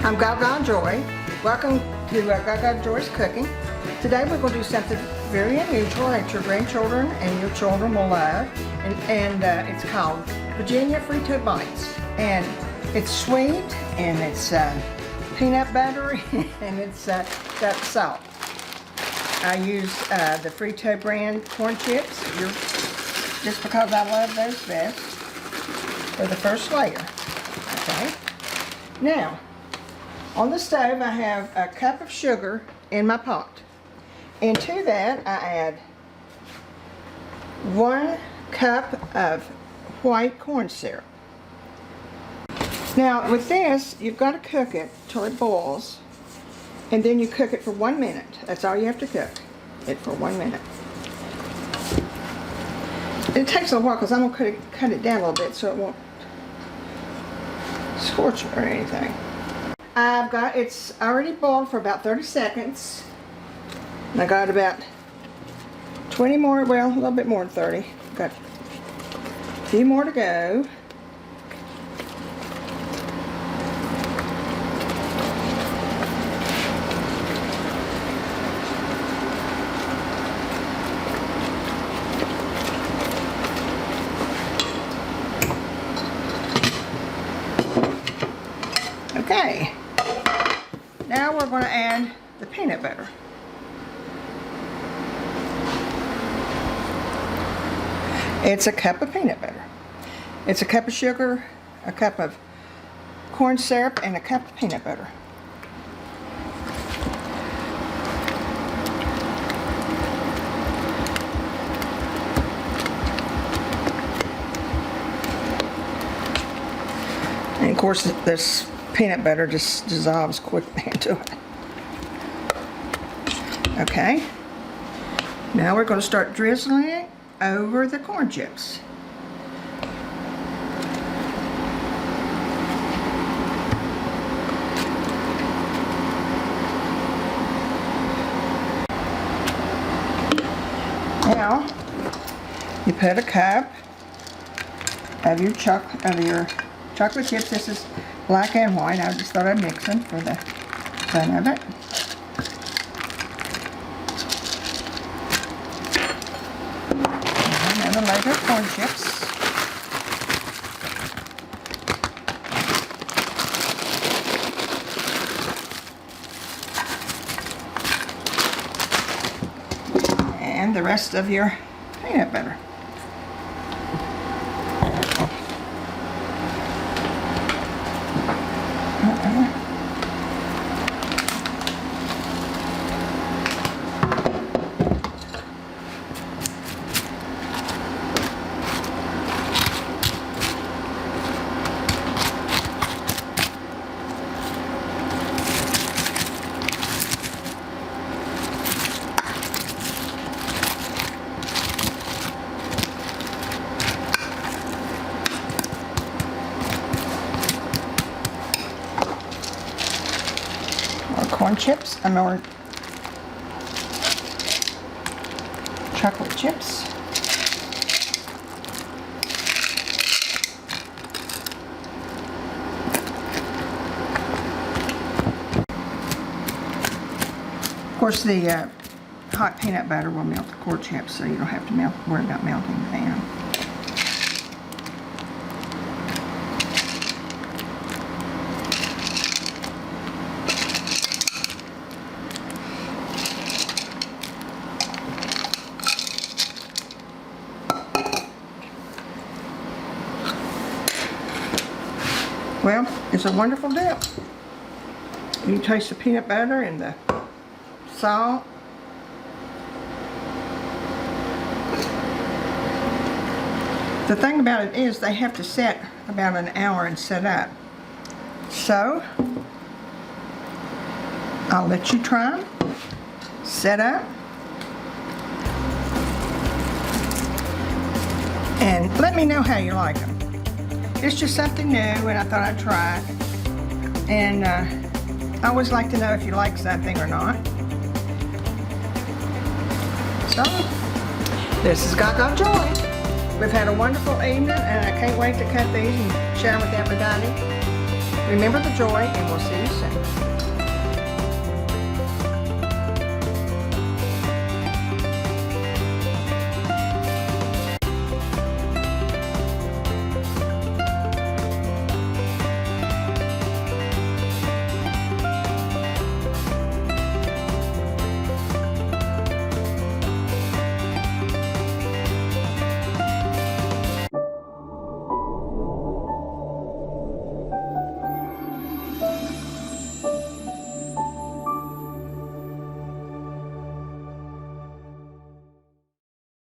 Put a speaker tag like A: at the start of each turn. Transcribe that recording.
A: I'm Gagajoy. Welcome to Gagajoy's Cooking. Today we're going to do something very unusual that your grandchildren and your children will love. And it's called Virginia Frito Bites. And it's sweet, and it's peanut butter, and it's got salt. I use the Frito brand corn chips, just because I love those best, for the first layer. Okay. Now, on the stove I have a cup of sugar in my pot. And to that I add 1 cup of white corn syrup. Now with this, you've got to cook it till it boils, and then you cook it for 1 minute. That's all you have to cook it for 1 minute. It takes a while because I'm going to cut it down a little bit so it won't scorch or anything. It's already boiled for about 30 seconds. And I got about 20 more, well, a little bit more than 30. Got a few more to go. Okay, now we're going to add the peanut butter. It's a cup of peanut butter. It's a cup of sugar, a cup of corn syrup, and a cup of peanut butter. And of course, this peanut butter just dissolves quickly into it. Okay. Now we're going to start drizzling it over the corn chips. Now you put a cup of your chocolate chips. This is black and white. I just thought I'd mix them for the fun of it. Another layer of corn chips. And the rest of your peanut butter. Corn chips, or chocolate chips. Of course, the hot peanut butter will melt the corn chips, so you don't have to worry about melting them down. Well, it's a wonderful dip. You taste the peanut butter and the salt. The thing about it is they have to set about an hour and set up. So, I'll let you try them. Set up. And let me know how you like them. It's just something new, and I thought I'd try it. And I always like to know if you like something or not. So, this is Gagajoy. We've had a wonderful evening, and I can't wait to cut these and share with everybody. Remember the joy, and we'll see you soon.